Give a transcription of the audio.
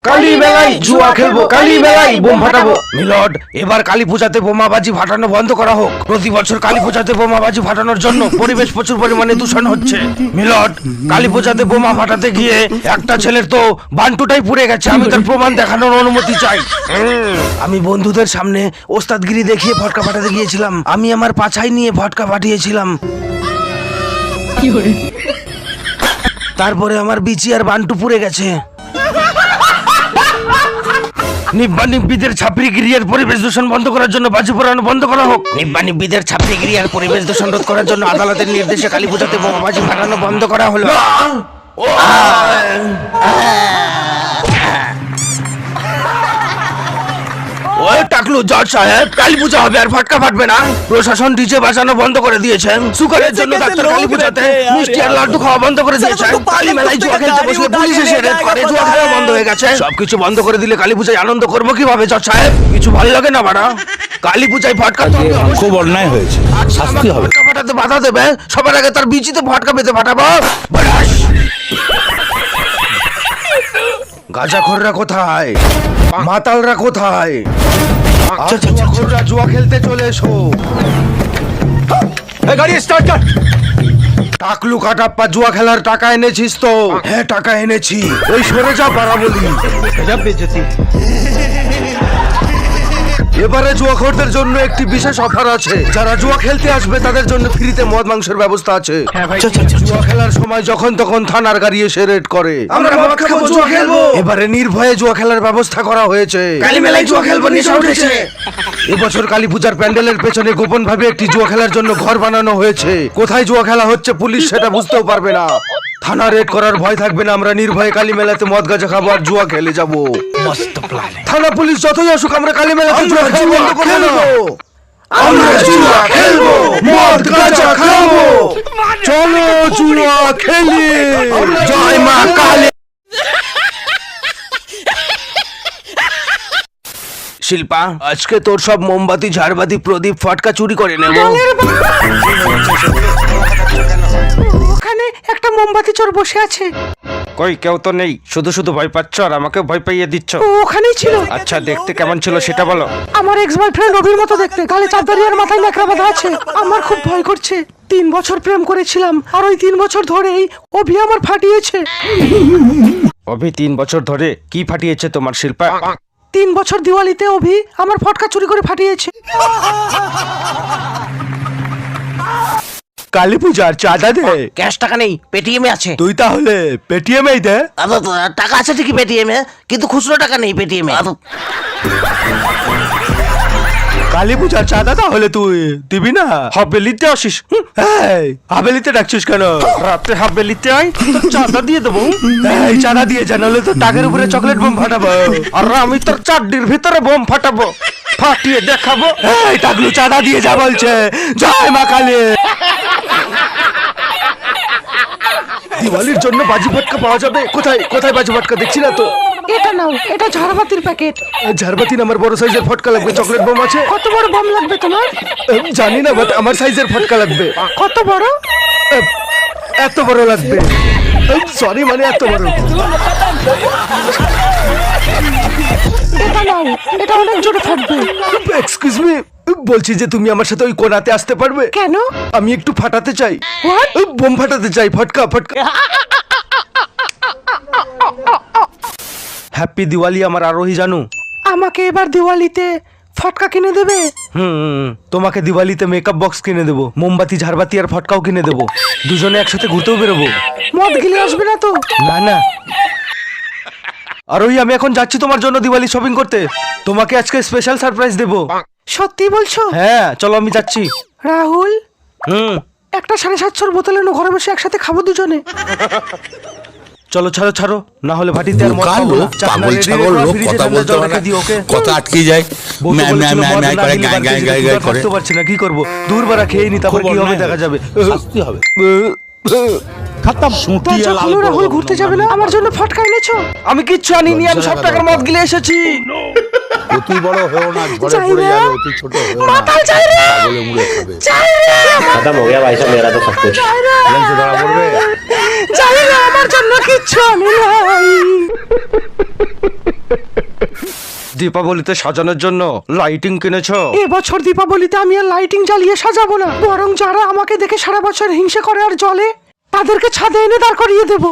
কালী মেলায় জুয়া খেলবো, কালী মেলায় বোম ফাটাবো। মিলড, এবার কালী পূজাতে বোমাবাজি ফাটানো বন্ধ করা হোক। প্রতি বছর কালী পূজাতে বোমাবাজি ফাটানোর জন্য পরিবেশ প্রচুর পরিমাণে দূষণ হচ্ছে। মিলড, কালী পূজাতে বোমা ফাটাতে গিয়ে একটা ছেলের তো বান্টুটাই পুড়ে গেছে। আমি তার প্রমাণ দেখানোর অনুমতি চাই। আমি বন্ধুদের সামনে ওস্তাদগিরি দেখিয়ে ফটকা ফাটাতে গিয়েছিলাম। আমি আমার পাছাই নিয়ে ফটকা ফাটিয়েছিলাম। তারপরে আমার বিচি আর বান্টু পুড়ে গেছে। নিব্বা নিব্বিদের ছাপড়িগিরিয়ার পরিবেশ দূষণ বন্ধ করার জন্য বাজি পোড়ানো বন্ধ করা হোক। নিব্বা নিব্বিদের ছাপড়িগিরিয়ার পরিবেশ দূষণ রোধ করার জন্য আদালতের নির্দেশে কালী পূজাতে বোমাবাজি ফাটানো বন্ধ করা হলো। ওই টাকলু জজ সাহেব, কালী পূজা হবে আর ফটকা ফাটবে না। প্রশাসন ডিজে বাজানো বন্ধ করে দিয়েছে। সুগারের জন্য ডাক্তার কালী পূজাতে মিষ্টি আর লাড্ডু খাওয়া বন্ধ করে দিয়েছে। কালী মেলায় জুয়া খেলতে বসলে পুলিশ এসে রেড করে, জুয়া খেলা বন্ধ হয়ে গেছে। সবকিছু বন্ধ করে দিলে কালী পূজায় আনন্দ করবো কিভাবে জজ সাহেব? কিছু ভালো লাগে না বাড়া। কালী পূজায় ফটকা তো খুব অন্যায় হয়েছে, শাস্তি হবে। ফটকা ফাটাতে বাধা দেবে, সবার আগে তার বিচিতে ফটকা পেতে ফাটাবো। গাঁজাখোররা কোথায়? মাতালরা কোথায়? জুয়াখোররা জুয়া খেলতে চলে এসো। গাড়ি স্টার্ট কর। টাকলু কাটাপ্পা, জুয়া খেলার টাকা এনেছিস তো? হ্যাঁ, টাকা এনেছি। ওই সরে যা পারা বলি। এবারে জুয়াখোরদের জন্য একটি বিশেষ অফার আছে। যারা জুয়া খেলতে আসবে তাদের জন্য ফ্রিতে মদ মাংসের ব্যবস্থা আছে। জুয়া খেলার সময় যখন তখন থানার গাড়ি এসে রেড করে। আমরা মদ খাবো, জুয়া খেলবো। এবারে নির্ভয়ে জুয়া খেলার ব্যবস্থা করা হয়েছে। কালী মেলায় জুয়া খেলবো, নেশা উঠেছে। এবছর কালী পূজার প্যান্ডেলের পেছনে গোপন ভাবে একটি জুয়া খেলার জন্য ঘর বানানো হয়েছে। কোথায় জুয়া খেলা হচ্ছে পুলিশ সেটা বুঝতেও পারবে না। থানা রেড করার ভয় থাকবে না। আমরা নির্ভয়ে কালী মেলাতে মদ গাঁজা খাবো আর জুয়া খেলে যাবো। থানা পুলিশ যতই আসুক, আমরা কালী মেলাতে জুয়া খেলবো। আমরা জুয়া খেলবো, মদ গাঁজা খাবো। চলো জুয়া খেলি। জয় মা কালী। শিল্পা, আজকে তোর সব মোমবাতি, ঝাড়বাতি, প্রদীপ, ফটকা চুরি করে নেব। ওখানে একটা মোমবাতি চোর বসে আছে। কই, কেউ তো নেই। শুধু শুধু ভয় পাচ্ছ আর আমাকে ভয় পাইয়ে দিচ্ছ। ও ওখানেই ছিল। আচ্ছা, দেখতে কেমন ছিল সেটা বলো। আমার এক্স বয়ফ্রেন্ড রবির মতো দেখতে, গালে চাদরি আর মাথায় ন্যাকড়া বাঁধা আছে। আমার খুব ভয় করছে। 3 বছর প্রেম করেছিলাম আর ওই 3 বছর ধরেই অভি আমার ফাটিয়েছে। অভি 3 বছর ধরে কি ফাটিয়েছে তোমার শিল্পা? 3 বছর দিওয়ালিতে অভি আমার ফটকা চুরি করে ফাটিয়েছে। কালী পূজার চাঁদা দে। ক্যাশ টাকা নেই, পেটিএমে আছে। তুই তাহলে পেটিএম এই দে। টাকা আছে ঠিকই পেটিএমে, কিন্তু খুচরো টাকা নেই পেটিএমে। কালী পূজার চাঁদা তাহলে তুই দিবি না? হাবেলিতে আসিস? হাবেলিতে ডাকছিস কেন? রাতে হাবেলিতে আয়, তোর চাঁদা দিয়ে দেবো। এই চাঁদা দিয়ে যা, নাহলে তোর টাকের উপরে চকলেট বোম ফাটাবো। আর আমি তোর চাড্ডির ভিতরে বোম ফাটাবো, ফাটিয়ে দেখাবো। এই টাকলু, চাঁদা দিয়ে যা বলছে। জয় মা কালী। দিওয়ালির জন্য বাজি ফটকা পাওয়া যাবে? কোথায় কোথায় বাজি ফটকা দেখছি না তো। এটা নাও, এটা ঝাড়বাতির প্যাকেট। ঝাড়বাতি না, আমার বড় সাইজের ফটকা লাগবে। চকলেট বোম আছে? কত বড় বম লাগবে তোমার? জানি না, বাট আমার সাইজের ফটকা লাগবে। কত বড়? এত বড় লাগবে। সরি, মানে এত বড়। এটা নাও, এটা অনেক জোরে ফাটবে। এক্সকিউজ মি, বলছি যে তুমি আমার সাথে ওই কোণাতে আসতে পারবে? কেন? আমি একটু ফাটাতে চাই। What? বোম ফাটাতে চাই, ফটকা ফটকা। হ্যাপি দিওয়ালি আমার আরোহী জানু। আমাকে এবার দিওয়ালিতে ফটকা কিনে দেবে? তোমাকে দিওয়ালিতে মেকআপ বক্স কিনে দেবো, মোমবাতি, ঝাড়বাতি আর ফটকাও কিনে দেবো। দুজনে একসাথে ঘুরতেও বেরোবো। মদ গিলে আসবে না তো? না না। আরোহী, আমি এখন যাচ্ছি তোমার জন্য দিওয়ালি শপিং করতে। তোমাকে আজকে স্পেশাল সারপ্রাইজ দেবো। সত্যি বলছো? হ্যাঁ, চলো আমি যাচ্ছি। রাহুল, একটা 750 বোতল এনে ঘরে বসে একসাথে খাবো দুজনে। চলো, ছাড়ো ছাড়ো, না হলে ভাটিতে আর মদ খাবো না। পাগল ছাগল লোক, কথা বলতে পারে না, কথা আটকে যায়। ম্যায় করে গায় গায় গায় গায় করে। বুঝতে পারছি না কি করব। দূর বারা খেয়ে নি, তারপর কি হবে দেখা যাবে। শাস্তি হবে। খতম। দরজা খোলো, রাহুল ঘুরতে যাবে না? আমার জন্য ফটকা এনেছো? আমি কিচ্ছু আনিনি, আমি 100 টাকার মদ গিলে এসেছি। অতি বড় হয়েও না, ঝড়ে পড়ে যাবে। অতি ছোট হয়েও না, মাতাল চাই রে, পাগলে মুড়ে খাবে। চাই রে। खत्म हो गया भाई साहब मेरा तो सब कुछ। লেন্সে ধরা পড়বে। চাই রে, আমার জন্য কিচ্ছু আনি নাই। দীপাবলিতে সাজানোর জন্য লাইটিং কিনেছো? এবছর দীপাবলিতে আমি আর লাইটিং জ্বালিয়ে সাজাবো না, বরং যারা আমাকে দেখে সারা বছর হিংসে করে আর জ্বলে তাদেরকে ছাদে এনে দাঁড় করিয়ে দেবো।